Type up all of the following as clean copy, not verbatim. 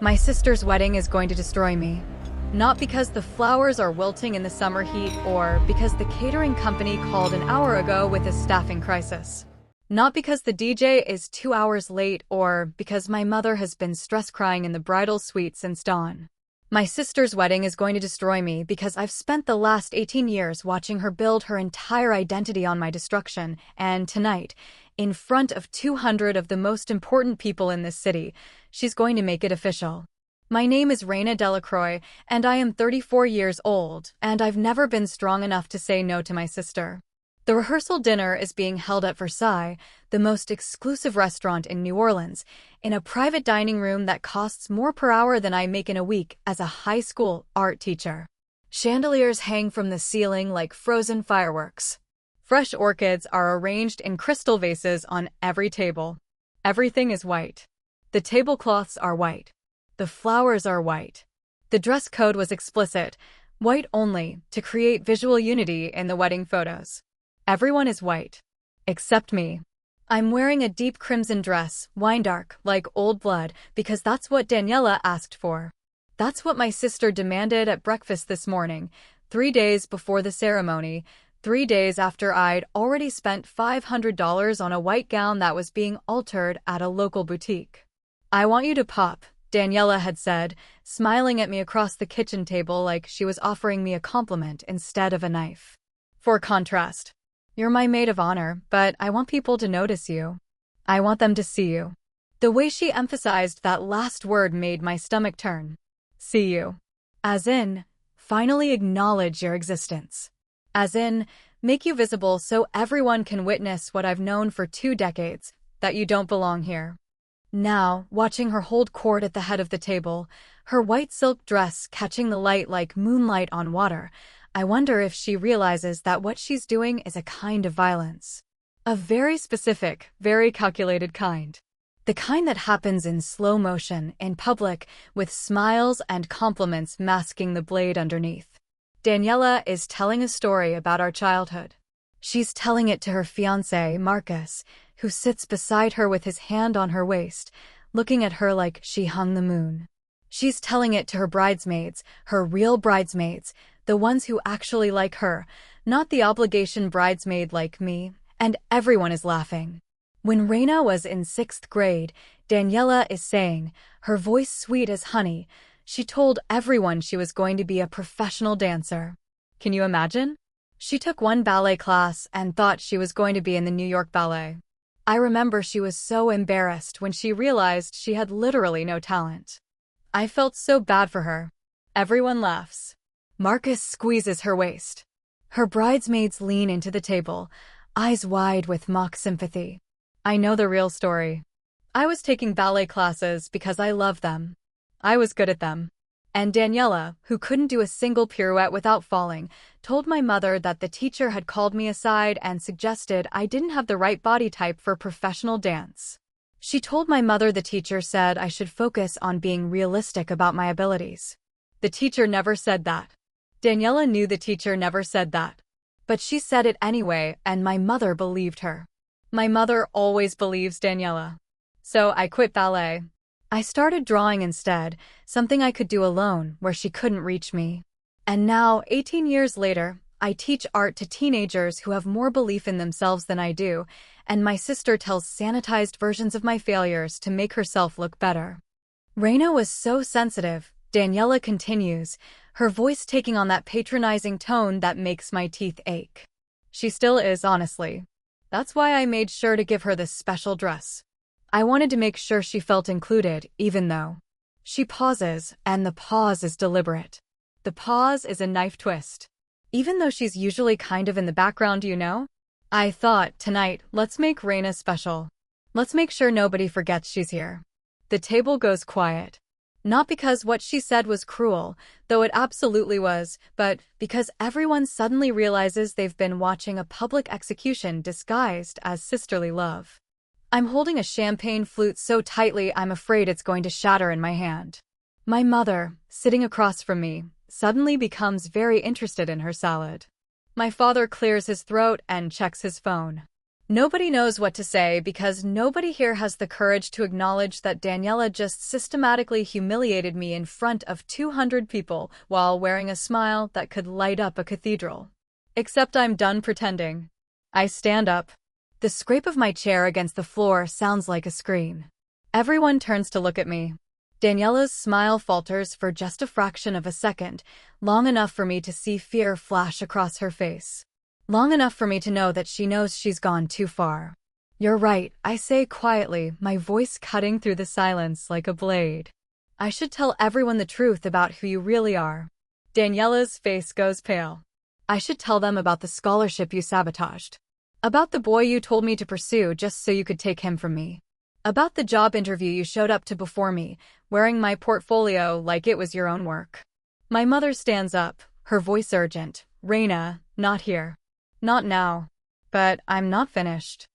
My sister's wedding is going to destroy me. Not because the flowers are wilting in the summer heat or because the catering company called an hour ago with a staffing crisis. Not because the DJ is 2 hours late or because my mother has been stress crying in the bridal suite since dawn. My sister's wedding is going to destroy me because I've spent the last 18 years watching her build her entire identity on my destruction, and tonight, in front of 200 of the most important people in this city, she's going to make it official. My name is Reina Delacroix, and I am 34 years old, and I've never been strong enough to say no to my sister. The rehearsal dinner is being held at Versailles, the most exclusive restaurant in New Orleans, in a private dining room that costs more per hour than I make in a week as a high school art teacher. Chandeliers hang from the ceiling like frozen fireworks. Fresh orchids are arranged in crystal vases on every table. Everything is white. The tablecloths are white. The flowers are white. The dress code was explicit, white only, to create visual unity in the wedding photos. Everyone is white. Except me. I'm wearing a deep crimson dress, wine dark, like old blood, because that's what Daniela asked for. That's what my sister demanded at breakfast this morning, 3 days before the ceremony, 3 days after I'd already spent $500 on a white gown that was being altered at a local boutique. I want you to pop, Daniela had said, smiling at me across the kitchen table like she was offering me a compliment instead of a knife. For contrast, you're my maid of honor, but I want people to notice you. I want them to see you. The way she emphasized that last word made my stomach turn. See you. As in, finally acknowledge your existence. As in, make you visible so everyone can witness what I've known for 2 decades, that you don't belong here. Now, watching her hold court at the head of the table, her white silk dress catching the light like moonlight on water, I wonder if she realizes that what she's doing is a kind of violence. A very specific, very calculated kind. The kind that happens in slow motion, in public, with smiles and compliments masking the blade underneath. Daniela is telling a story about our childhood. She's telling it to her fiancé, Marcus, who sits beside her with his hand on her waist, looking at her like she hung the moon. She's telling it to her bridesmaids, her real bridesmaids, the ones who actually like her, not the obligation bridesmaid like me, and everyone is laughing. When Reina was in 6th grade, Daniela is saying, her voice sweet as honey, she told everyone she was going to be a professional dancer. Can you imagine? She took one ballet class and thought she was going to be in the New York Ballet. I remember she was so embarrassed when she realized she had literally no talent. I felt so bad for her. Everyone laughs. Marcus squeezes her waist. Her bridesmaids lean into the table, eyes wide with mock sympathy. I know the real story. I was taking ballet classes because I loved them. I was good at them. And Daniela, who couldn't do a single pirouette without falling, told my mother that the teacher had called me aside and suggested I didn't have the right body type for professional dance. She told my mother the teacher said I should focus on being realistic about my abilities. The teacher never said that. Daniela knew the teacher never said that. But she said it anyway, and my mother believed her. My mother always believes Daniela. So I quit ballet. I started drawing instead, something I could do alone where she couldn't reach me. And now, 18 years later, I teach art to teenagers who have more belief in themselves than I do, and my sister tells sanitized versions of my failures to make herself look better. Reina was so sensitive, Daniela continues, her voice taking on that patronizing tone that makes my teeth ache. She still is, honestly. That's why I made sure to give her this special dress. I wanted to make sure she felt included, even though. She pauses, and the pause is deliberate. The pause is a knife twist. Even though she's usually kind of in the background, you know? I thought, tonight, let's make Reina special. Let's make sure nobody forgets she's here. The table goes quiet. Not because what she said was cruel, though it absolutely was, but because everyone suddenly realizes they've been watching a public execution disguised as sisterly love. I'm holding a champagne flute so tightly I'm afraid it's going to shatter in my hand. My mother, sitting across from me, suddenly becomes very interested in her salad. My father clears his throat and checks his phone. Nobody knows what to say because nobody here has the courage to acknowledge that Daniela just systematically humiliated me in front of 200 people while wearing a smile that could light up a cathedral. Except I'm done pretending. I stand up. The scrape of my chair against the floor sounds like a scream. Everyone turns to look at me. Daniela's smile falters for just a fraction of a second, long enough for me to see fear flash across her face. Long enough for me to know that she knows she's gone too far. "You're right," I say quietly, my voice cutting through the silence like a blade. "I should tell everyone the truth about who you really are." Daniela's face goes pale. "I should tell them about the scholarship you sabotaged. About the boy you told me to pursue just so you could take him from me. About the job interview you showed up to before me, wearing my portfolio like it was your own work." My mother stands up, her voice urgent. "Reina, not here. Not now." But I'm not finished.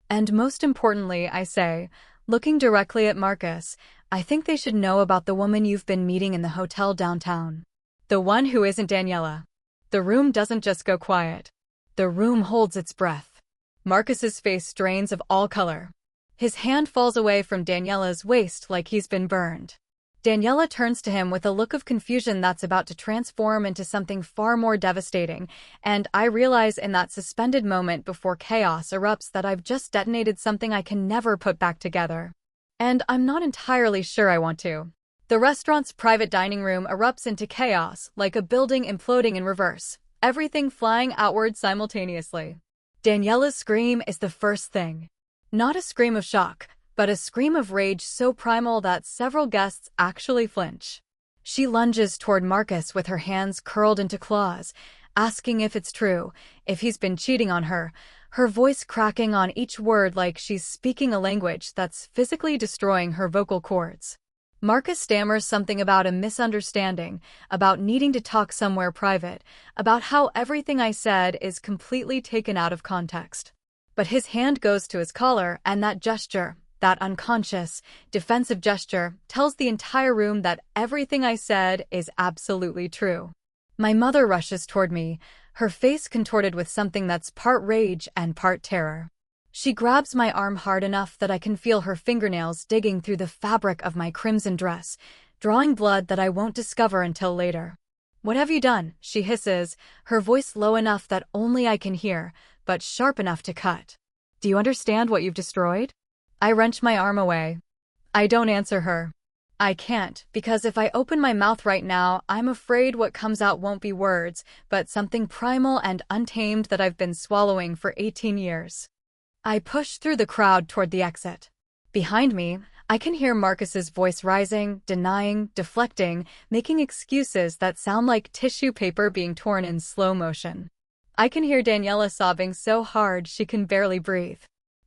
"And most importantly," I say, looking directly at Marcus, "I think they should know about the woman you've been meeting in the hotel downtown. The one who isn't Daniela." The room doesn't just go quiet. The room holds its breath. Marcus's face drains of all color. His hand falls away from Daniela's waist like he's been burned. Daniela turns to him with a look of confusion that's about to transform into something far more devastating, and I realize in that suspended moment before chaos erupts that I've just detonated something I can never put back together. And I'm not entirely sure I want to. The restaurant's private dining room erupts into chaos, like a building imploding in reverse, everything flying outward simultaneously. Daniela's scream is the first thing. Not a scream of shock, but a scream of rage so primal that several guests actually flinch. She lunges toward Marcus with her hands curled into claws, asking if it's true, if he's been cheating on her, her voice cracking on each word like she's speaking a language that's physically destroying her vocal cords. Marcus stammers something about a misunderstanding, about needing to talk somewhere private, about how everything I said is completely taken out of context. But his hand goes to his collar, and that gesture, that unconscious, defensive gesture, tells the entire room that everything I said is absolutely true. My mother rushes toward me, her face contorted with something that's part rage and part terror. She grabs my arm hard enough that I can feel her fingernails digging through the fabric of my crimson dress, drawing blood that I won't discover until later. "What have you done?" she hisses, her voice low enough that only I can hear, but sharp enough to cut. "Do you understand what you've destroyed?" I wrench my arm away. I don't answer her. I can't, because if I open my mouth right now, I'm afraid what comes out won't be words, but something primal and untamed that I've been swallowing for 18 years. I push through the crowd toward the exit. Behind me, I can hear Marcus's voice rising, denying, deflecting, making excuses that sound like tissue paper being torn in slow motion. I can hear Daniela sobbing so hard she can barely breathe.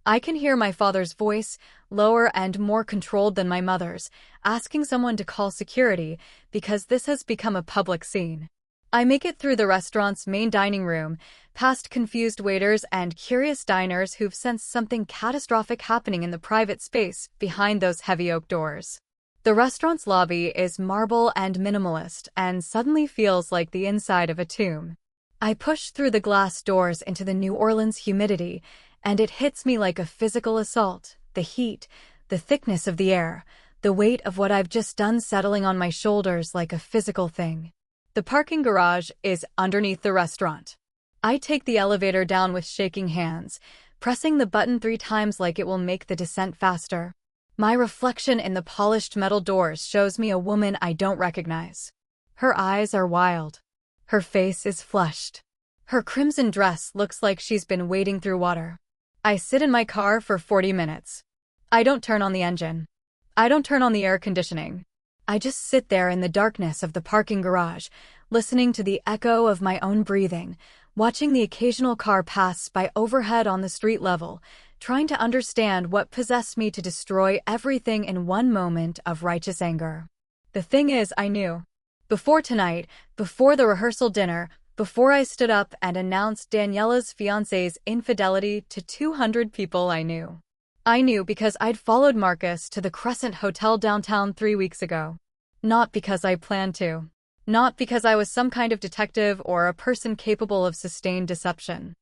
I can hear my father's voice, lower and more controlled than my mother's, asking someone to call security because this has become a public scene. I make it through the restaurant's main dining room, past confused waiters and curious diners who've sensed something catastrophic happening in the private space behind those heavy oak doors. The restaurant's lobby is marble and minimalist and suddenly feels like the inside of a tomb. I push through the glass doors into the New Orleans humidity, and it hits me like a physical assault, the heat, the thickness of the air, the weight of what I've just done settling on my shoulders like a physical thing. The parking garage is underneath the restaurant. I take the elevator down with shaking hands, pressing the button 3 times like it will make the descent faster. My reflection in the polished metal doors shows me a woman I don't recognize. Her eyes are wild. Her face is flushed. Her crimson dress looks like she's been wading through water. I sit in my car for 40 minutes. I don't turn on the engine. I don't turn on the air conditioning. I just sit there in the darkness of the parking garage, listening to the echo of my own breathing, watching the occasional car pass by overhead on the street level, trying to understand what possessed me to destroy everything in one moment of righteous anger. The thing is, I knew. Before tonight, before the rehearsal dinner, before I stood up and announced Daniela's fiancé's infidelity to 200 people I knew. I knew because I'd followed Marcus to the Crescent Hotel downtown 3 weeks ago. Not because I planned to. Not because I was some kind of detective or a person capable of sustained deception.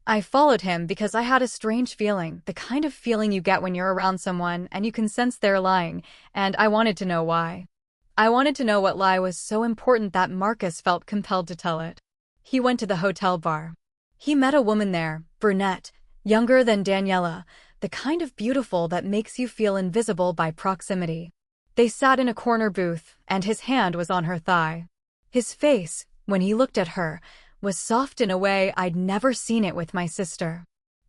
I followed him because I had a strange feeling, the kind of feeling you get when you're around someone and you can sense they're lying, and I wanted to know why. I wanted to know what lie was so important that Marcus felt compelled to tell it. He went to the hotel bar. He met a woman there, brunette, younger than Daniela, the kind of beautiful that makes you feel invisible by proximity. They sat in a corner booth, and his hand was on her thigh. His face, when he looked at her, was soft in a way I'd never seen it with my sister.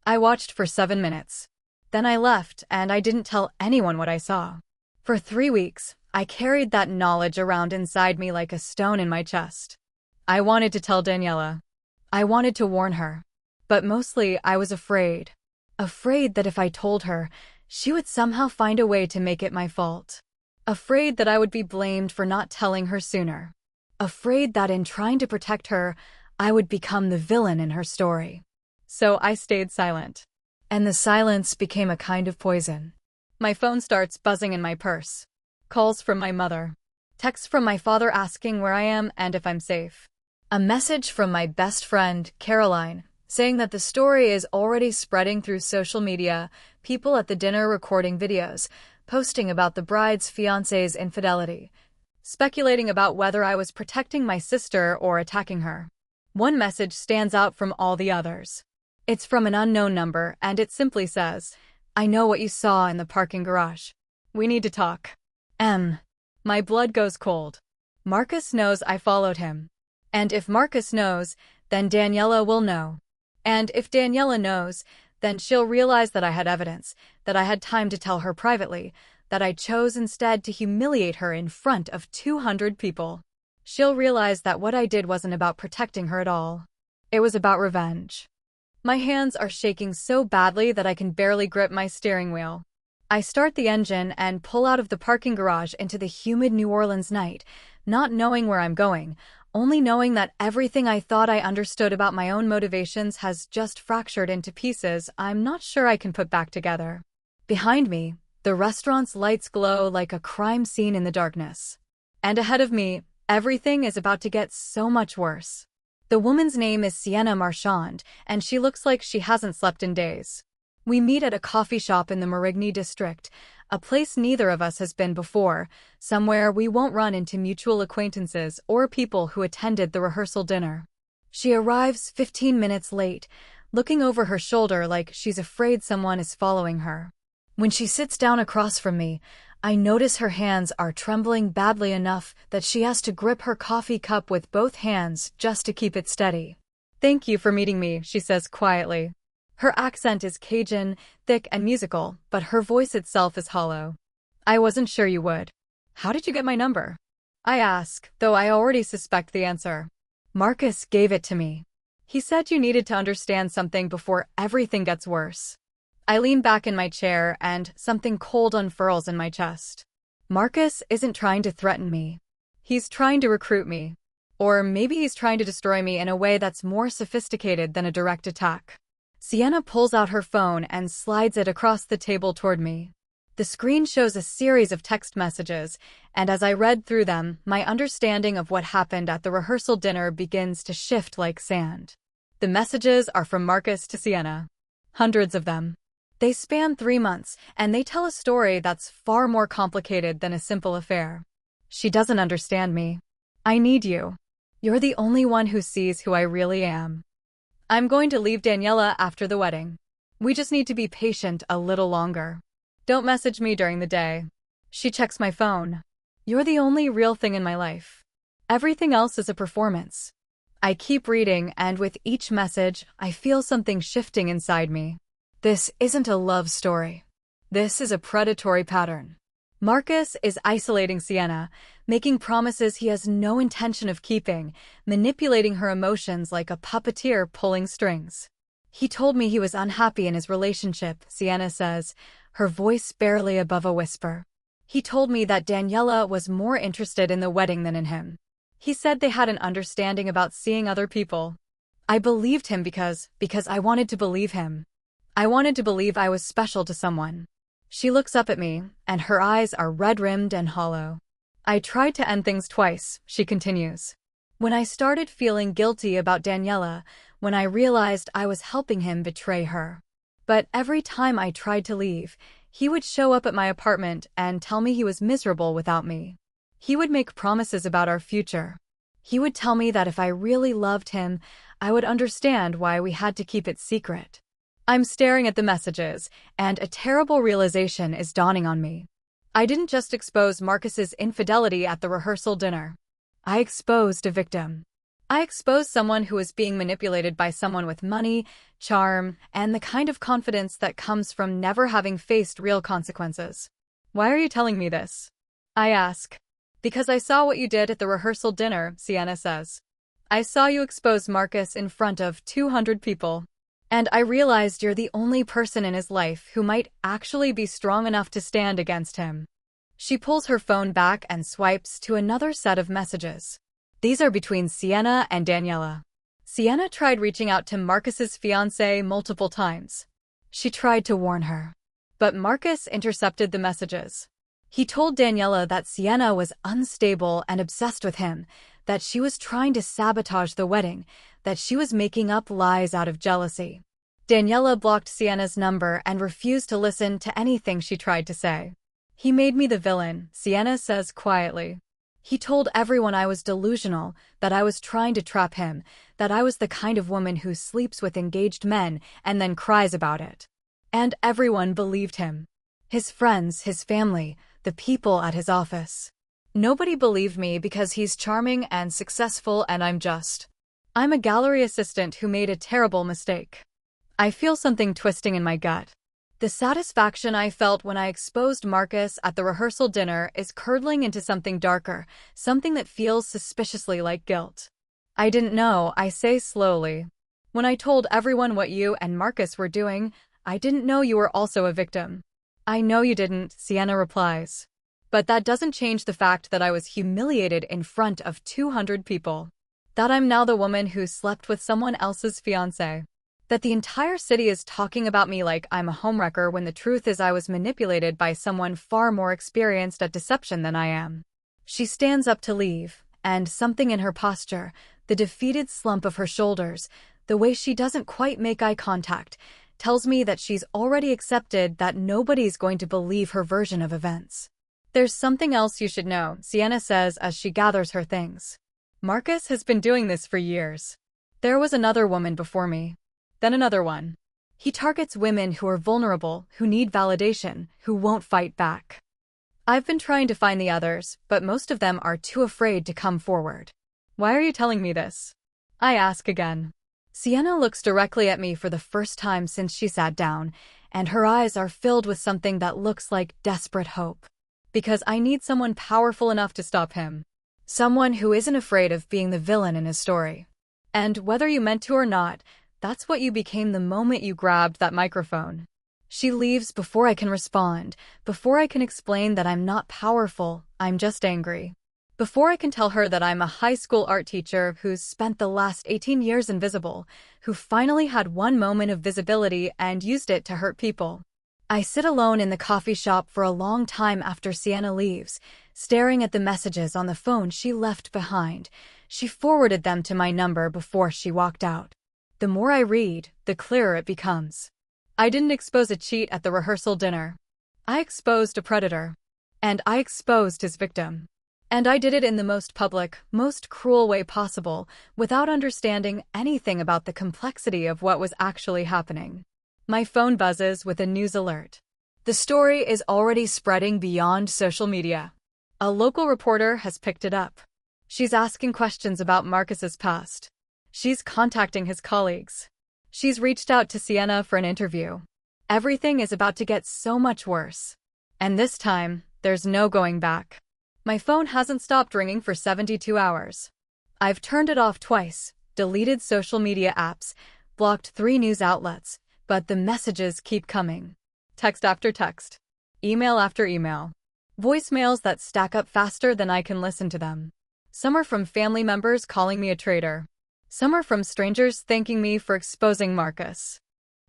I watched for 7 minutes. Then I left, and I didn't tell anyone what I saw. For 3 weeks, I carried that knowledge around inside me like a stone in my chest. I wanted to tell Daniela. I wanted to warn her. But mostly I was afraid. Afraid that if I told her, she would somehow find a way to make it my fault. Afraid that I would be blamed for not telling her sooner. Afraid that in trying to protect her, I would become the villain in her story. So I stayed silent. And the silence became a kind of poison. My phone starts buzzing in my purse. Calls from my mother. Texts from my father asking where I am and if I'm safe. A message from my best friend, Caroline, saying that the story is already spreading through social media, people at the dinner recording videos, posting about the bride's fiancé's infidelity, speculating about whether I was protecting my sister or attacking her. One message stands out from all the others. It's from an unknown number, and it simply says, "I know what you saw in the parking garage. We need to talk." My blood goes cold. Marcus knows I followed him. And if Marcus knows, then Daniela will know. And if Daniela knows, then she'll realize that I had evidence, that I had time to tell her privately, that I chose instead to humiliate her in front of 200 people. She'll realize that what I did wasn't about protecting her at all. It was about revenge. My hands are shaking so badly that I can barely grip my steering wheel. I start the engine and pull out of the parking garage into the humid New Orleans night, not knowing where I'm going, only knowing that everything I thought I understood about my own motivations has just fractured into pieces I'm not sure I can put back together. Behind me, the restaurant's lights glow like a crime scene in the darkness. And ahead of me, everything is about to get so much worse. The woman's name is Sienna Marchand, and she looks like she hasn't slept in days. We meet at a coffee shop in the Marigny district, a place neither of us has been before, somewhere we won't run into mutual acquaintances or people who attended the rehearsal dinner. She arrives 15 minutes late, looking over her shoulder like she's afraid someone is following her. When she sits down across from me, I notice her hands are trembling badly enough that she has to grip her coffee cup with both hands just to keep it steady. "Thank you for meeting me," she says quietly. Her accent is Cajun, thick and musical, but her voice itself is hollow. "I wasn't sure you would. How did you get my number?" I ask, though I already suspect the answer. "Marcus gave it to me. He said you needed to understand something before everything gets worse." I lean back in my chair and something cold unfurls in my chest. Marcus isn't trying to threaten me. He's trying to recruit me. Or maybe he's trying to destroy me in a way that's more sophisticated than a direct attack. Sienna pulls out her phone and slides it across the table toward me. The screen shows a series of text messages, and as I read through them, my understanding of what happened at the rehearsal dinner begins to shift like sand. The messages are from Marcus to Sienna. Hundreds of them. They span 3 months, and they tell a story that's far more complicated than a simple affair. "She doesn't understand me. I need you. You're the only one who sees who I really am. I'm going to leave Daniela after the wedding. We just need to be patient a little longer. Don't message me during the day." She checks my phone. "You're the only real thing in my life. Everything else is a performance." I keep reading, and with each message, I feel something shifting inside me. This isn't a love story. This is a predatory pattern. Marcus is isolating Sienna, making promises he has no intention of keeping, manipulating her emotions like a puppeteer pulling strings. "He told me he was unhappy in his relationship," Sienna says, her voice barely above a whisper. "He told me that Daniela was more interested in the wedding than in him. He said they had an understanding about seeing other people. I believed him because I wanted to believe him. I wanted to believe I was special to someone." She looks up at me, and her eyes are red-rimmed and hollow. "I tried to end things twice," she continues. When I started feeling guilty about Daniela, when I realized I was helping him betray her. But every time I tried to leave, he would show up at my apartment and tell me he was miserable without me. He would make promises about our future. He would tell me that if I really loved him, I would understand why we had to keep it secret. I'm staring at the messages, and a terrible realization is dawning on me. I didn't just expose Marcus's infidelity at the rehearsal dinner. I exposed a victim. I exposed someone who was being manipulated by someone with money, charm, and the kind of confidence that comes from never having faced real consequences. Why are you telling me this? I ask. Because I saw what you did at the rehearsal dinner, Sienna says. I saw you expose Marcus in front of 200 people. And I realized you're the only person in his life who might actually be strong enough to stand against him. She pulls her phone back and swipes to another set of messages. These are between Sienna and Daniela. Sienna tried reaching out to Marcus's fiancé multiple times. She tried to warn her. But Marcus intercepted the messages. He told Daniela that Sienna was unstable and obsessed with him, that she was trying to sabotage the wedding, that she was making up lies out of jealousy. Daniela blocked Sienna's number and refused to listen to anything she tried to say. He made me the villain, Sienna says quietly. He told everyone I was delusional, that I was trying to trap him, that I was the kind of woman who sleeps with engaged men and then cries about it. And everyone believed him. His friends, his family, the people at his office. Nobody believed me because he's charming and successful and I'm a gallery assistant who made a terrible mistake. I feel something twisting in my gut. The satisfaction I felt when I exposed Marcus at the rehearsal dinner is curdling into something darker, something that feels suspiciously like guilt. I didn't know, I say slowly. When I told everyone what you and Marcus were doing, I didn't know you were also a victim. I know you didn't, Sienna replies. But that doesn't change the fact that I was humiliated in front of 200 people. That I'm now the woman who slept with someone else's fiancé. That the entire city is talking about me like I'm a homewrecker when the truth is I was manipulated by someone far more experienced at deception than I am. She stands up to leave, and something in her posture, the defeated slump of her shoulders, the way she doesn't quite make eye contact, tells me that she's already accepted that nobody's going to believe her version of events. There's something else you should know, Sienna says as she gathers her things. Marcus has been doing this for years. There was another woman before me. Then another one. He targets women who are vulnerable, who need validation, who won't fight back. I've been trying to find the others, but most of them are too afraid to come forward. Why are you telling me this? I ask again. Sienna looks directly at me for the first time since she sat down, and her eyes are filled with something that looks like desperate hope. Because I need someone powerful enough to stop him. Someone who isn't afraid of being the villain in his story. And whether you meant to or not, that's what you became the moment you grabbed that microphone. She leaves before I can respond, before I can explain that I'm not powerful, I'm just angry. Before I can tell her that I'm a high school art teacher who's spent the last 18 years invisible, who finally had one moment of visibility and used it to hurt people. I sit alone in the coffee shop for a long time after Sienna leaves, staring at the messages on the phone she left behind. She forwarded them to my number before she walked out. The more I read, the clearer it becomes. I didn't expose a cheat at the rehearsal dinner. I exposed a predator. And I exposed his victim. And I did it in the most public, most cruel way possible, without understanding anything about the complexity of what was actually happening. My phone buzzes with a news alert. The story is already spreading beyond social media. A local reporter has picked it up. She's asking questions about Marcus's past. She's contacting his colleagues. She's reached out to Sienna for an interview. Everything is about to get so much worse. And this time, there's no going back. My phone hasn't stopped ringing for 72 hours. I've turned it off twice, deleted social media apps, blocked 3 news outlets, but the messages keep coming. Text after text. Email after email. Voicemails that stack up faster than I can listen to them. Some are from family members calling me a traitor. Some are from strangers thanking me for exposing Marcus.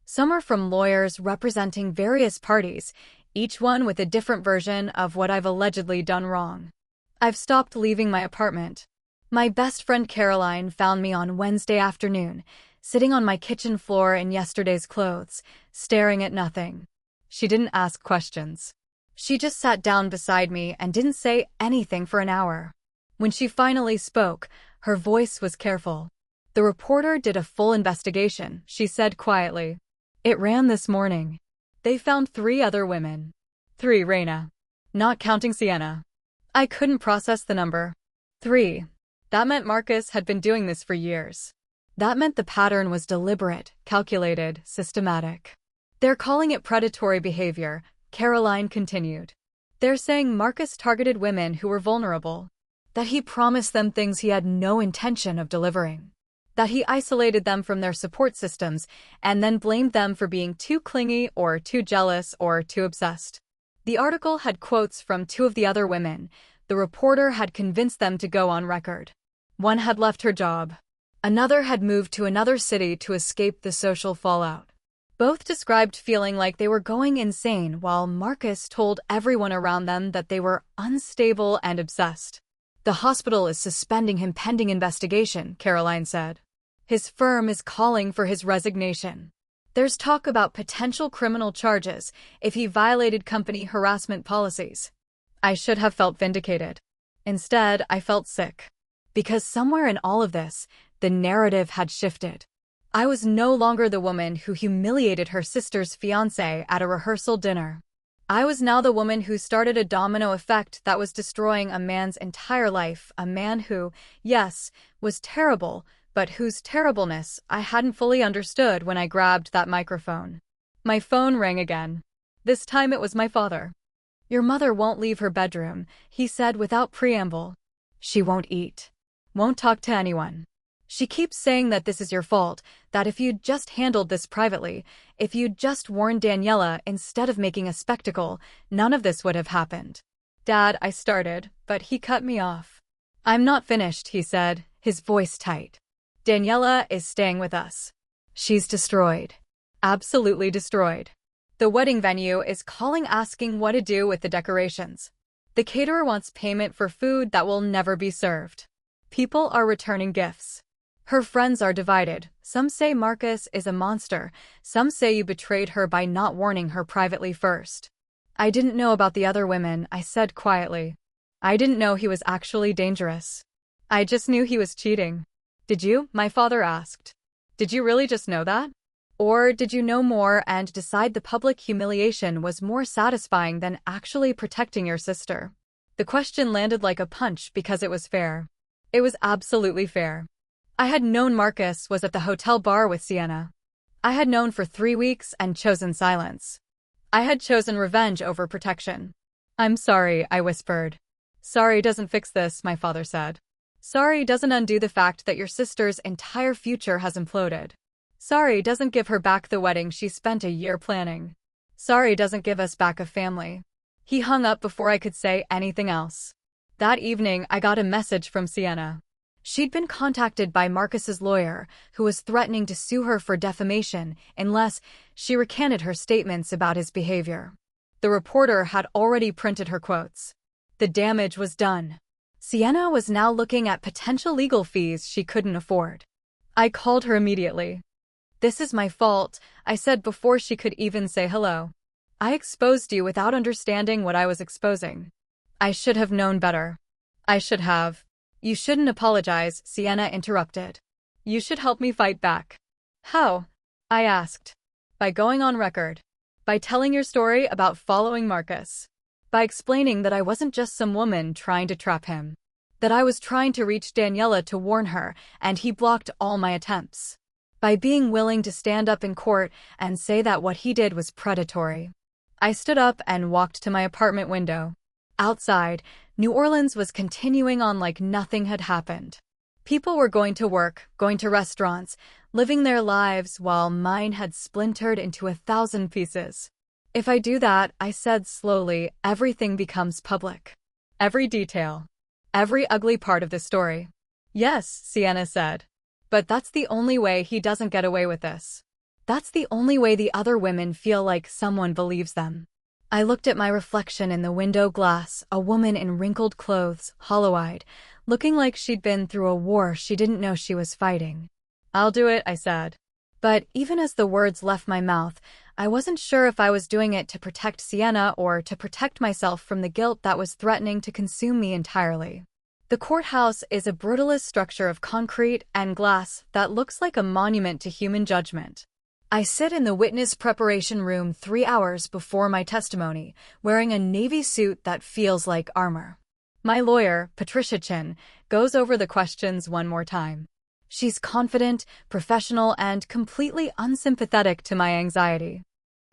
Some are from lawyers representing various parties, each one with a different version of what I've allegedly done wrong. I've stopped leaving my apartment. My best friend Caroline found me on Wednesday afternoon, sitting on my kitchen floor in yesterday's clothes, staring at nothing. She didn't ask questions. She just sat down beside me and didn't say anything for an hour. When she finally spoke, her voice was careful. The reporter did a full investigation, she said quietly. It ran this morning. They found 3 other women. 3, Reina. Not counting Sienna. I couldn't process the number. 3. That meant Marcus had been doing this for years. That meant the pattern was deliberate, calculated, systematic. They're calling it predatory behavior, Caroline continued. They're saying Marcus targeted women who were vulnerable. That he promised them things he had no intention of delivering. That he isolated them from their support systems and then blamed them for being too clingy or too jealous or too obsessed. The article had quotes from 2 of the other women. The reporter had convinced them to go on record. One had left her job. Another had moved to another city to escape the social fallout. Both described feeling like they were going insane while Marcus told everyone around them that they were unstable and obsessed. The hospital is suspending him pending investigation, Caroline said. His firm is calling for his resignation. There's talk about potential criminal charges if he violated company harassment policies. I should have felt vindicated. Instead, I felt sick. Because somewhere in all of this, the narrative had shifted. I was no longer the woman who humiliated her sister's fiancé at a rehearsal dinner. I was now the woman who started a domino effect that was destroying a man's entire life, a man who, yes, was terrible, but whose terribleness I hadn't fully understood when I grabbed that microphone. My phone rang again. This time it was my father. Your mother won't leave her bedroom, he said without preamble. She won't eat. Won't talk to anyone. She keeps saying that this is your fault, that if you'd just handled this privately, if you'd just warned Daniela instead of making a spectacle, none of this would have happened. Dad, I started, but he cut me off. I'm not finished, he said, his voice tight. Daniela is staying with us. She's destroyed. Absolutely destroyed. The wedding venue is calling asking what to do with the decorations. The caterer wants payment for food that will never be served. People are returning gifts. Her friends are divided. Some say Marcus is a monster. Some say you betrayed her by not warning her privately first. I didn't know about the other women, I said quietly. I didn't know he was actually dangerous. I just knew he was cheating. Did you? My father asked. Did you really just know that? Or did you know more and decide the public humiliation was more satisfying than actually protecting your sister? The question landed like a punch because it was fair. It was absolutely fair. I had known Marcus was at the hotel bar with Sienna. I had known for 3 weeks and chosen silence. I had chosen revenge over protection. I'm sorry, I whispered. Sorry doesn't fix this, my father said. Sorry doesn't undo the fact that your sister's entire future has imploded. Sorry doesn't give her back the wedding she spent a year planning. Sorry doesn't give us back a family. He hung up before I could say anything else. That evening, I got a message from Sienna. She'd been contacted by Marcus's lawyer, who was threatening to sue her for defamation unless she recanted her statements about his behavior. The reporter had already printed her quotes. The damage was done. Sienna was now looking at potential legal fees she couldn't afford. I called her immediately. This is my fault, I said before she could even say hello. I exposed you without understanding what I was exposing. I should have known better. I should have. You shouldn't apologize, Sienna interrupted. You should help me fight back. How? I asked. By going on record. By telling your story about following Marcus. By explaining that I wasn't just some woman trying to trap him. That I was trying to reach Daniela to warn her, and he blocked all my attempts. By being willing to stand up in court and say that what he did was predatory. I stood up and walked to my apartment window. Outside, New Orleans was continuing on like nothing had happened. People were going to work, going to restaurants, living their lives while mine had splintered into 1,000 pieces. If I do that, I said slowly, everything becomes public. Every detail. Every ugly part of the story. Yes, Sienna said. But that's the only way he doesn't get away with this. That's the only way the other women feel like someone believes them. I looked at my reflection in the window glass, a woman in wrinkled clothes, hollow-eyed, looking like she'd been through a war she didn't know she was fighting. "I'll do it," I said. But even as the words left my mouth, I wasn't sure if I was doing it to protect Sienna or to protect myself from the guilt that was threatening to consume me entirely. The courthouse is a brutalist structure of concrete and glass that looks like a monument to human judgment. I sit in the witness preparation room 3 hours before my testimony, wearing a navy suit that feels like armor. My lawyer, Patricia Chin, goes over the questions one more time. She's confident, professional, and completely unsympathetic to my anxiety.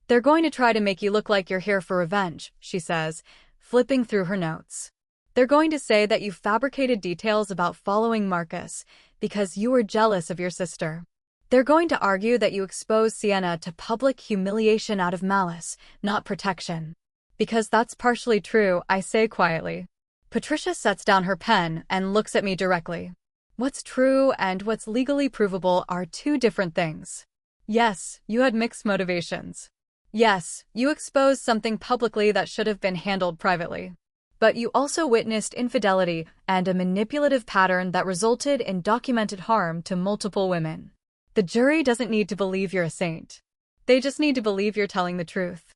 "They're going to try to make you look like you're here for revenge," she says, flipping through her notes. "They're going to say that you fabricated details about following Marcus because you were jealous of your sister. They're going to argue that you exposed Sienna to public humiliation out of malice, not protection." "Because that's partially true," I say quietly. Patricia sets down her pen and looks at me directly. "What's true and what's legally provable are two different things. Yes, you had mixed motivations. Yes, you exposed something publicly that should have been handled privately. But you also witnessed infidelity and a manipulative pattern that resulted in documented harm to multiple women. The jury doesn't need to believe you're a saint. They just need to believe you're telling the truth."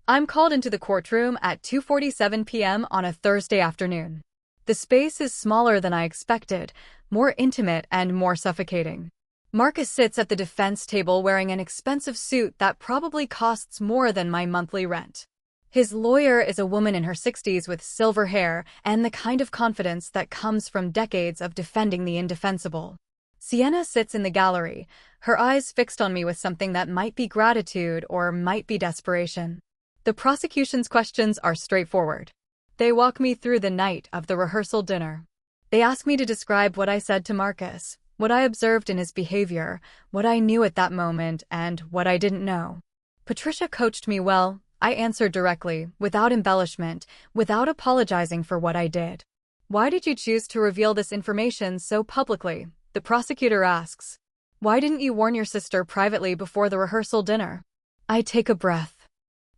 I'm called into the courtroom at 2:47 p.m. on a Thursday afternoon. The space is smaller than I expected, more intimate and more suffocating. Marcus sits at the defense table wearing an expensive suit that probably costs more than my monthly rent. His lawyer is a woman in her 60s with silver hair and the kind of confidence that comes from decades of defending the indefensible. Sienna sits in the gallery, her eyes fixed on me with something that might be gratitude or might be desperation. The prosecution's questions are straightforward. They walk me through the night of the rehearsal dinner. They ask me to describe what I said to Marcus, what I observed in his behavior, what I knew at that moment, and what I didn't know. Patricia coached me well. I answered directly, without embellishment, without apologizing for what I did. "Why did you choose to reveal this information so publicly?" the prosecutor asks. "Why didn't you warn your sister privately before the rehearsal dinner?" I take a breath.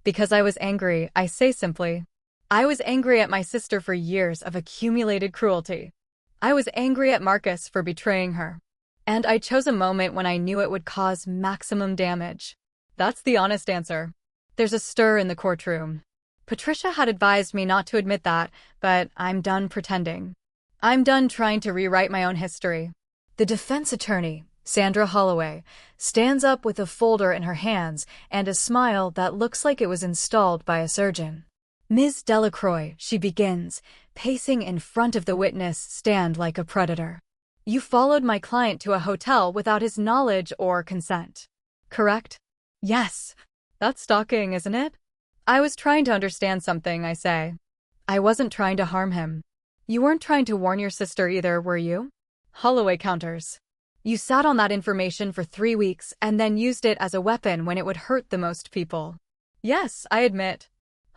"Because I was angry," I say simply. I was angry at my sister for years of accumulated cruelty. I was angry at Marcus for betraying her. And I chose a moment when I knew it would cause maximum damage. That's the honest answer. There's a stir in the courtroom. Patricia had advised me not to admit that, but I'm done pretending. I'm done trying to rewrite my own history. The defense attorney, Sandra Holloway, stands up with a folder in her hands and a smile that looks like it was installed by a surgeon. "Ms. Delacroix," she begins, pacing in front of the witness stand like a predator. "You followed my client to a hotel without his knowledge or consent. Correct?" "Yes." "That's stalking, isn't it?" "I was trying to understand something," I say. "I wasn't trying to harm him." "You weren't trying to warn your sister either, were you?" Holloway counters. "You sat on that information for 3 weeks and then used it as a weapon when it would hurt the most people." "Yes, I admit."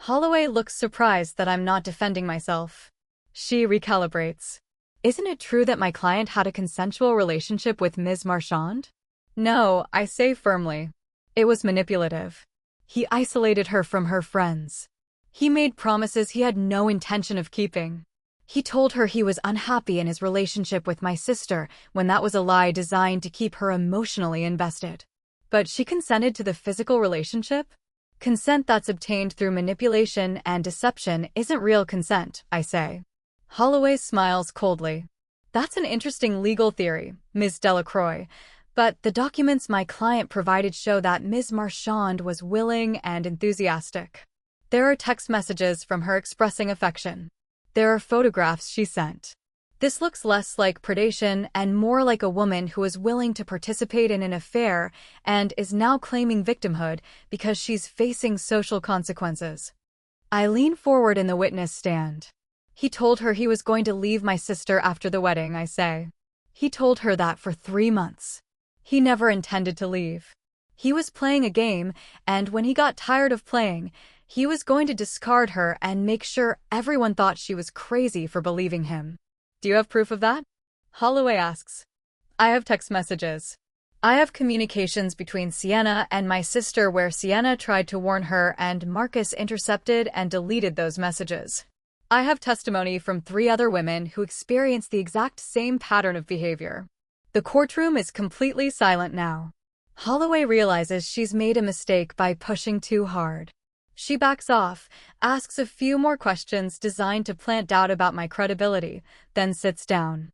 Holloway looks surprised that I'm not defending myself. She recalibrates. "Isn't it true that my client had a consensual relationship with Ms. Marchand?" "No," I say firmly. "It was manipulative. He isolated her from her friends. He made promises he had no intention of keeping. He told her he was unhappy in his relationship with my sister when that was a lie designed to keep her emotionally invested. But she consented to the physical relationship? Consent that's obtained through manipulation and deception isn't real consent," I say. Holloway smiles coldly. "That's an interesting legal theory, Ms. Delacroix, but the documents my client provided show that Ms. Marchand was willing and enthusiastic. There are text messages from her expressing affection. There are photographs she sent. This looks less like predation and more like a woman who is willing to participate in an affair and is now claiming victimhood because she's facing social consequences." I lean forward in the witness stand. "He told her he was going to leave my sister after the wedding," I say. "He told her that for 3 months. He never intended to leave. He was playing a game, and when he got tired of playing, he was going to discard her and make sure everyone thought she was crazy for believing him." "Do you have proof of that?" Holloway asks. "I have text messages." I have communications between Sienna and my sister where Sienna tried to warn her and Marcus intercepted and deleted those messages. I have testimony from 3 other women who experienced the exact same pattern of behavior. The courtroom is completely silent now. Holloway realizes she's made a mistake by pushing too hard. She backs off, asks a few more questions designed to plant doubt about my credibility, then sits down.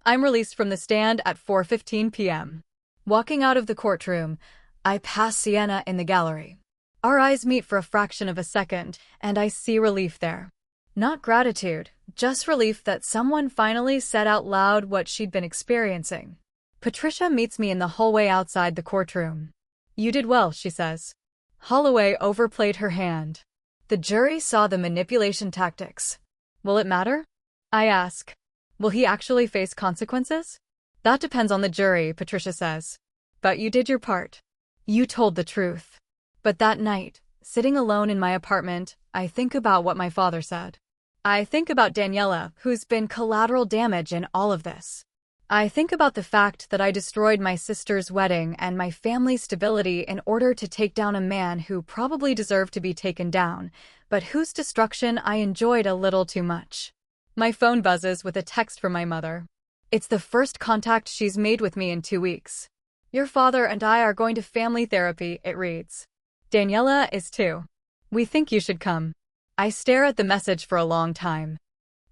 I'm released from the stand at 4:15 p.m. Walking out of the courtroom, I pass Sienna in the gallery. Our eyes meet for a fraction of a second, and I see relief there. Not gratitude, just relief that someone finally said out loud what she'd been experiencing. Patricia meets me in the hallway outside the courtroom. "You did well," she says. Holloway overplayed her hand. The jury saw the manipulation tactics. Will it matter? I ask. Will he actually face consequences? That depends on the jury, Patricia says. But you did your part. You told the truth. But that night, sitting alone in my apartment, I think about what my father said. I think about Daniela, who's been collateral damage in all of this. I think about the fact that I destroyed my sister's wedding and my family's stability in order to take down a man who probably deserved to be taken down, but whose destruction I enjoyed a little too much. My phone buzzes with a text from my mother. It's the first contact she's made with me in 2 weeks. "Your father and I are going to family therapy," it reads. "Daniela is too. We think you should come." I stare at the message for a long time.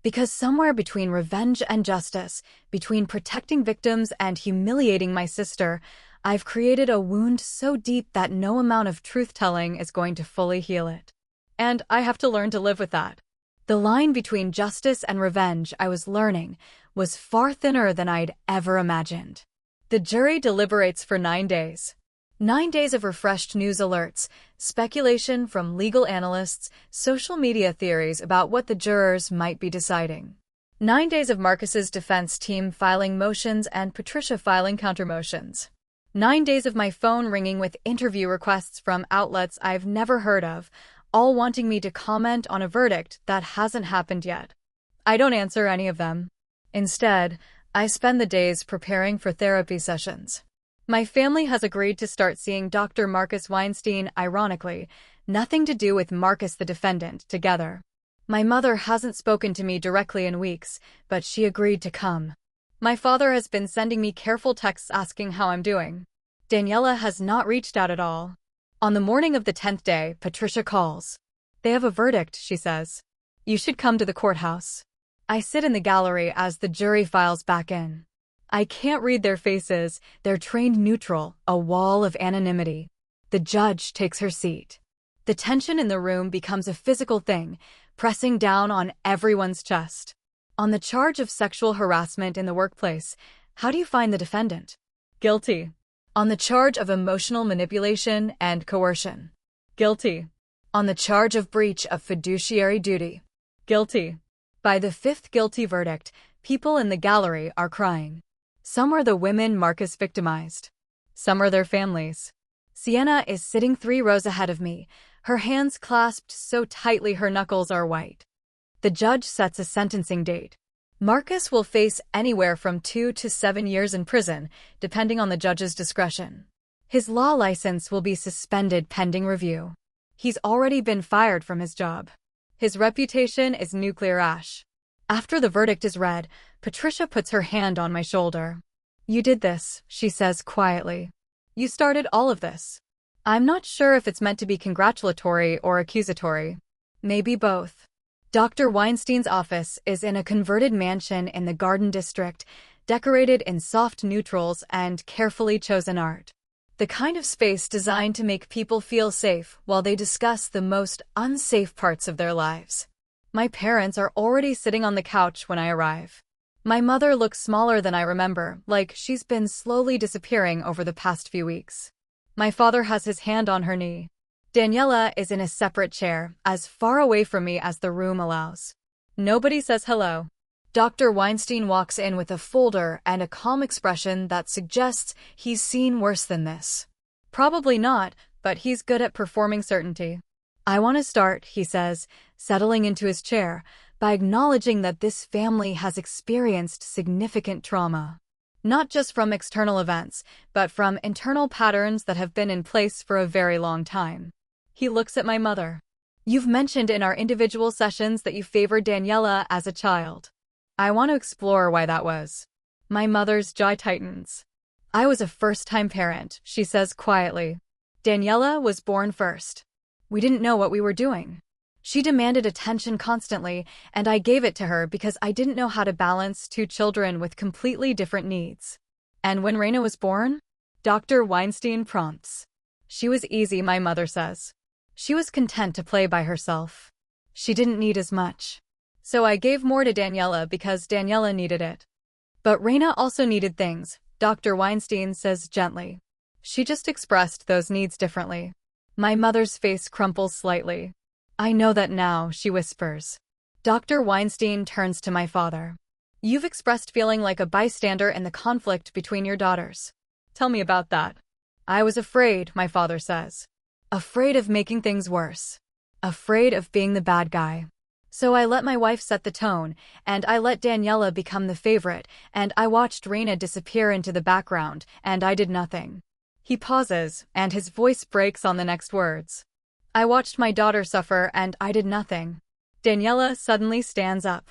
Because somewhere between revenge and justice, between protecting victims and humiliating my sister, I've created a wound so deep that no amount of truth-telling is going to fully heal it. And I have to learn to live with that. The line between justice and revenge, I was learning, was far thinner than I'd ever imagined. The jury deliberates for 9 days. 9 days of refreshed news alerts, speculation from legal analysts, social media theories about what the jurors might be deciding. 9 days of Marcus's defense team filing motions and Patricia filing countermotions. 9 days of my phone ringing with interview requests from outlets I've never heard of, all wanting me to comment on a verdict that hasn't happened yet. I don't answer any of them. Instead, I spend the days preparing for therapy sessions. My family has agreed to start seeing Dr. Marcus Weinstein, ironically, nothing to do with Marcus the defendant, together. My mother hasn't spoken to me directly in weeks, but she agreed to come. My father has been sending me careful texts asking how I'm doing. Daniela has not reached out at all. On the morning of the 10th day, Patricia calls. "They have a verdict," she says. "You should come to the courthouse." I sit in the gallery as the jury files back in. I can't read their faces, they're trained neutral, a wall of anonymity. The judge takes her seat. The tension in the room becomes a physical thing, pressing down on everyone's chest. On the charge of sexual harassment in the workplace, how do you find the defendant? Guilty. On the charge of emotional manipulation and coercion. Guilty. On the charge of breach of fiduciary duty. Guilty. By the 5th guilty verdict, people in the gallery are crying. Some are the women Marcus victimized. Some are their families. Sienna is sitting 3 rows ahead of me, her hands clasped so tightly her knuckles are white. The judge sets a sentencing date. Marcus will face anywhere from 2 to 7 years in prison, depending on the judge's discretion. His law license will be suspended pending review. He's already been fired from his job. His reputation is nuclear ash. After the verdict is read, Patricia puts her hand on my shoulder. "You did this," she says quietly. "You started all of this." I'm not sure if it's meant to be congratulatory or accusatory. Maybe both. Dr. Weinstein's office is in a converted mansion in the Garden District, decorated in soft neutrals and carefully chosen art. The kind of space designed to make people feel safe while they discuss the most unsafe parts of their lives. My parents are already sitting on the couch when I arrive. My mother looks smaller than I remember, like she's been slowly disappearing over the past few weeks. My father has his hand on her knee. Daniela is in a separate chair, as far away from me as the room allows. Nobody says hello. Dr. Weinstein walks in with a folder and a calm expression that suggests he's seen worse than this. Probably not, but he's good at performing certainty. "I want to start," he says, settling into his chair, "by acknowledging that this family has experienced significant trauma. Not just from external events, but from internal patterns that have been in place for a very long time. He looks at my mother. You've mentioned in our individual sessions that you favored Daniela as a child. I want to explore why that was. My mother's jaw tightens. I was a first-time parent, she says quietly. Daniela was born first. We didn't know what we were doing. She demanded attention constantly, and I gave it to her because I didn't know how to balance two children with completely different needs. And when Reina was born, Dr. Weinstein prompts. She was easy, my mother says. She was content to play by herself. She didn't need as much. So I gave more to Daniela because Daniela needed it. But Reina also needed things, Dr. Weinstein says gently. She just expressed those needs differently. My mother's face crumples slightly. I know that now, she whispers. Dr. Weinstein turns to my father. You've expressed feeling like a bystander in the conflict between your daughters. Tell me about that. I was afraid, my father says. Afraid of making things worse. Afraid of being the bad guy. So I let my wife set the tone, and I let Daniela become the favorite, and I watched Reina disappear into the background, and I did nothing. He pauses, and his voice breaks on the next words. I watched my daughter suffer, and I did nothing. Daniela suddenly stands up.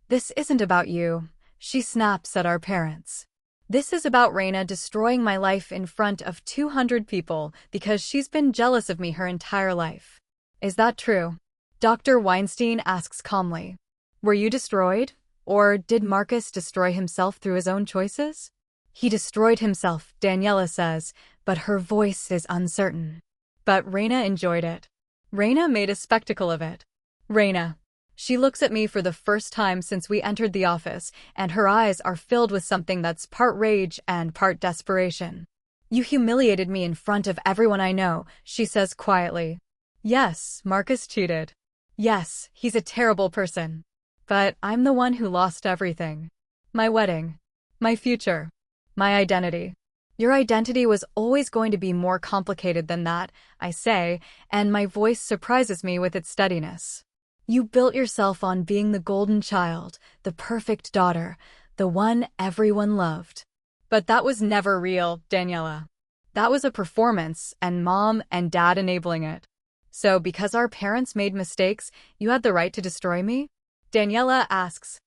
This isn't about you, she snaps at our parents. This is about Reina destroying my life in front of 200 people because she's been jealous of me her entire life. Is that true? Dr. Weinstein asks calmly. Were you destroyed? Or did Marcus destroy himself through his own choices? He destroyed himself, Daniela says, but her voice is uncertain. But Reina enjoyed it. Reina made a spectacle of it. Reina. She looks at me for the first time since we entered the office, and her eyes are filled with something that's part rage and part desperation. You humiliated me in front of everyone I know, she says quietly. Yes, Marcus cheated. Yes, he's a terrible person. But I'm the one who lost everything. My wedding. My future. My identity. Your identity was always going to be more complicated than that, I say, and my voice surprises me with its steadiness. You built yourself on being the golden child, the perfect daughter, the one everyone loved. But that was never real, Daniela. That was a performance, and Mom and Dad enabling it. So because our parents made mistakes, you had the right to destroy me? Daniela asks.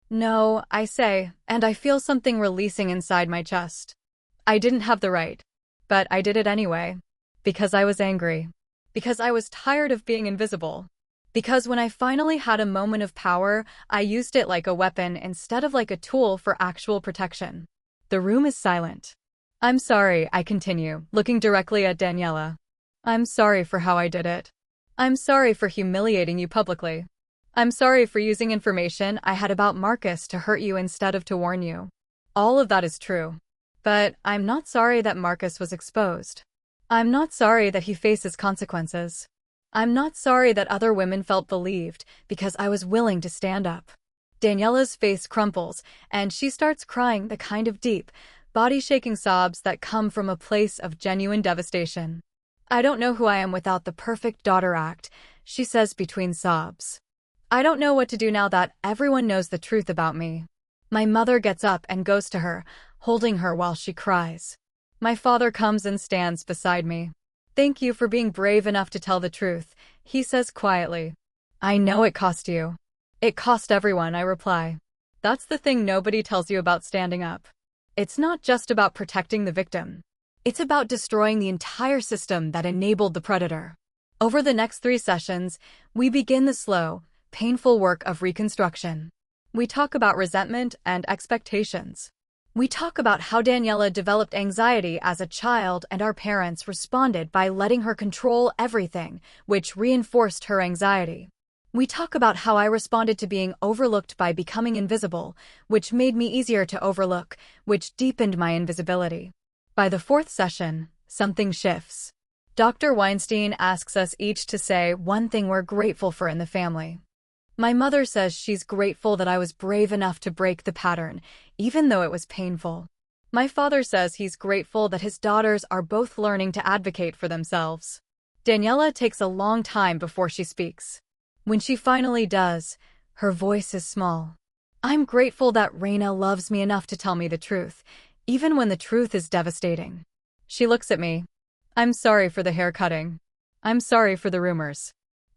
No, I say, and I feel something releasing inside my chest. I didn't have the right. But I did it anyway. Because I was angry. Because I was tired of being invisible. Because when I finally had a moment of power, I used it like a weapon instead of like a tool for actual protection. The room is silent. I'm sorry, I continue, looking directly at Daniela. I'm sorry for how I did it. I'm sorry for humiliating you publicly. I'm sorry for using information I had about Marcus to hurt you instead of to warn you. All of that is true. But I'm not sorry that Marcus was exposed. I'm not sorry that he faces consequences. I'm not sorry that other women felt believed because I was willing to stand up. Daniela's face crumples, and she starts crying the kind of deep, body-shaking sobs that come from a place of genuine devastation. I don't know who I am without the perfect daughter act, she says between sobs. I don't know what to do now that everyone knows the truth about me. My mother gets up and goes to her, holding her while she cries. My father comes and stands beside me. Thank you for being brave enough to tell the truth, he says quietly. I know it cost you. It cost everyone, I reply. That's the thing nobody tells you about standing up. It's not just about protecting the victim. It's about destroying the entire system that enabled the predator. Over the next 3 sessions, we begin the slow, painful work of reconstruction. We talk about resentment and expectations. We talk about how Daniela developed anxiety as a child and our parents responded by letting her control everything, which reinforced her anxiety. We talk about how I responded to being overlooked by becoming invisible, which made me easier to overlook, which deepened my invisibility. By the 4th session, something shifts. Dr. Weinstein asks us each to say one thing we're grateful for in the family. My mother says she's grateful that I was brave enough to break the pattern, even though it was painful. My father says he's grateful that his daughters are both learning to advocate for themselves. Daniela takes a long time before she speaks. When she finally does, her voice is small. I'm grateful that Reina loves me enough to tell me the truth, even when the truth is devastating. She looks at me. I'm sorry for the hair cutting. I'm sorry for the rumors.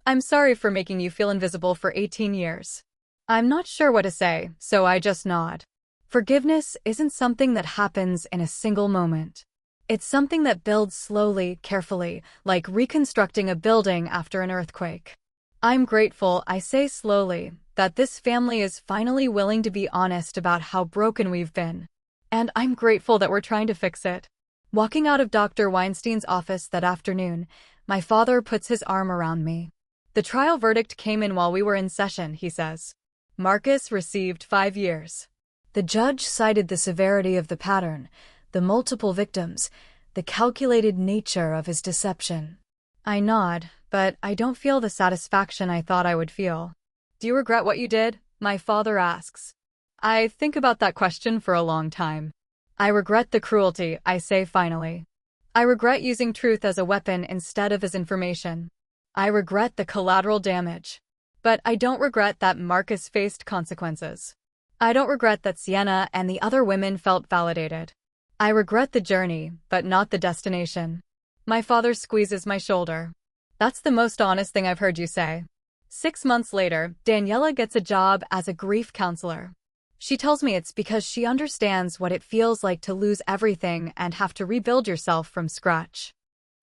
I'm sorry for making you feel invisible for 18 years. I'm not sure what to say, so I just nod. Forgiveness isn't something that happens in a single moment. It's something that builds slowly, carefully, like reconstructing a building after an earthquake. I'm grateful, I say slowly, that this family is finally willing to be honest about how broken we've been. And I'm grateful that we're trying to fix it. Walking out of Dr. Weinstein's office that afternoon, my father puts his arm around me. The trial verdict came in while we were in session, he says. Marcus received 5 years. The judge cited the severity of the pattern, the multiple victims, the calculated nature of his deception. I nod, but I don't feel the satisfaction I thought I would feel. Do you regret what you did? My father asks. I think about that question for a long time. I regret the cruelty, I say finally. I regret using truth as a weapon instead of as information. I regret the collateral damage. But I don't regret that Marcus faced consequences. I don't regret that Sienna and the other women felt validated. I regret the journey, but not the destination. My father squeezes my shoulder. That's the most honest thing I've heard you say. 6 months later, Daniela gets a job as a grief counselor. She tells me it's because she understands what it feels like to lose everything and have to rebuild yourself from scratch.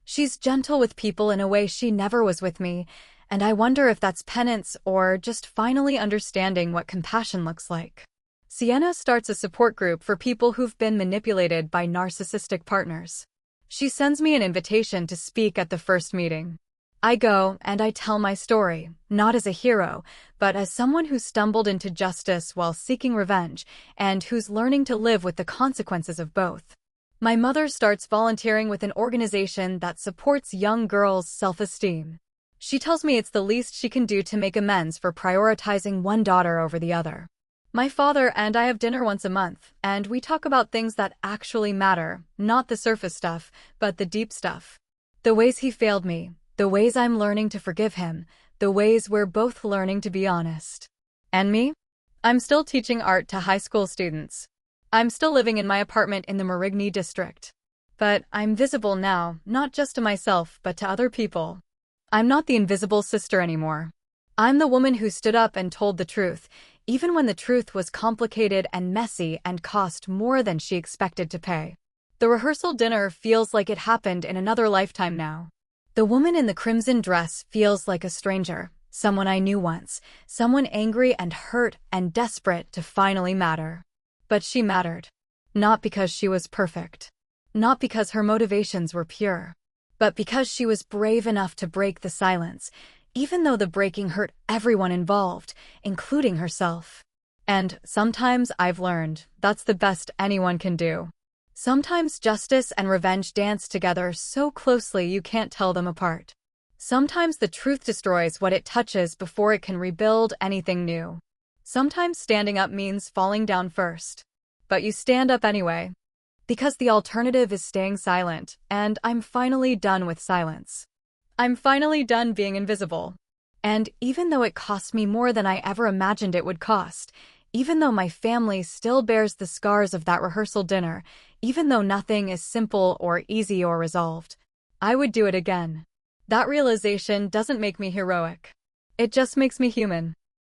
She's gentle with people in a way she never was with me, and I wonder if that's penance or just finally understanding what compassion looks like. Sienna starts a support group for people who've been manipulated by narcissistic partners. She sends me an invitation to speak at the first meeting. I go and I tell my story, not as a hero, but as someone who stumbled into justice while seeking revenge and who's learning to live with the consequences of both. My mother starts volunteering with an organization that supports young girls' self-esteem. She tells me it's the least she can do to make amends for prioritizing one daughter over the other. My father and I have dinner once a month, and we talk about things that actually matter, not the surface stuff, but the deep stuff. The ways he failed me, the ways I'm learning to forgive him, the ways we're both learning to be honest. And me? I'm still teaching art to high school students. I'm still living in my apartment in the Marigny district. But I'm visible now, not just to myself, but to other people. I'm not the invisible sister anymore. I'm the woman who stood up and told the truth, even when the truth was complicated and messy and cost more than she expected to pay. The rehearsal dinner feels like it happened in another lifetime now. The woman in the crimson dress feels like a stranger, someone I knew once, someone angry and hurt and desperate to finally matter. But she mattered. Not because she was perfect. Not because her motivations were pure. But because she was brave enough to break the silence, even though the breaking hurt everyone involved, including herself. And sometimes I've learned that's the best anyone can do. Sometimes justice and revenge dance together so closely you can't tell them apart. Sometimes the truth destroys what it touches before it can rebuild anything new. Sometimes standing up means falling down first. But you stand up anyway. Because the alternative is staying silent, and I'm finally done with silence. I'm finally done being invisible. And even though it cost me more than I ever imagined it would cost, even though my family still bears the scars of that rehearsal dinner, even though nothing is simple or easy or resolved, I would do it again. That realization doesn't make me heroic. It just makes me human.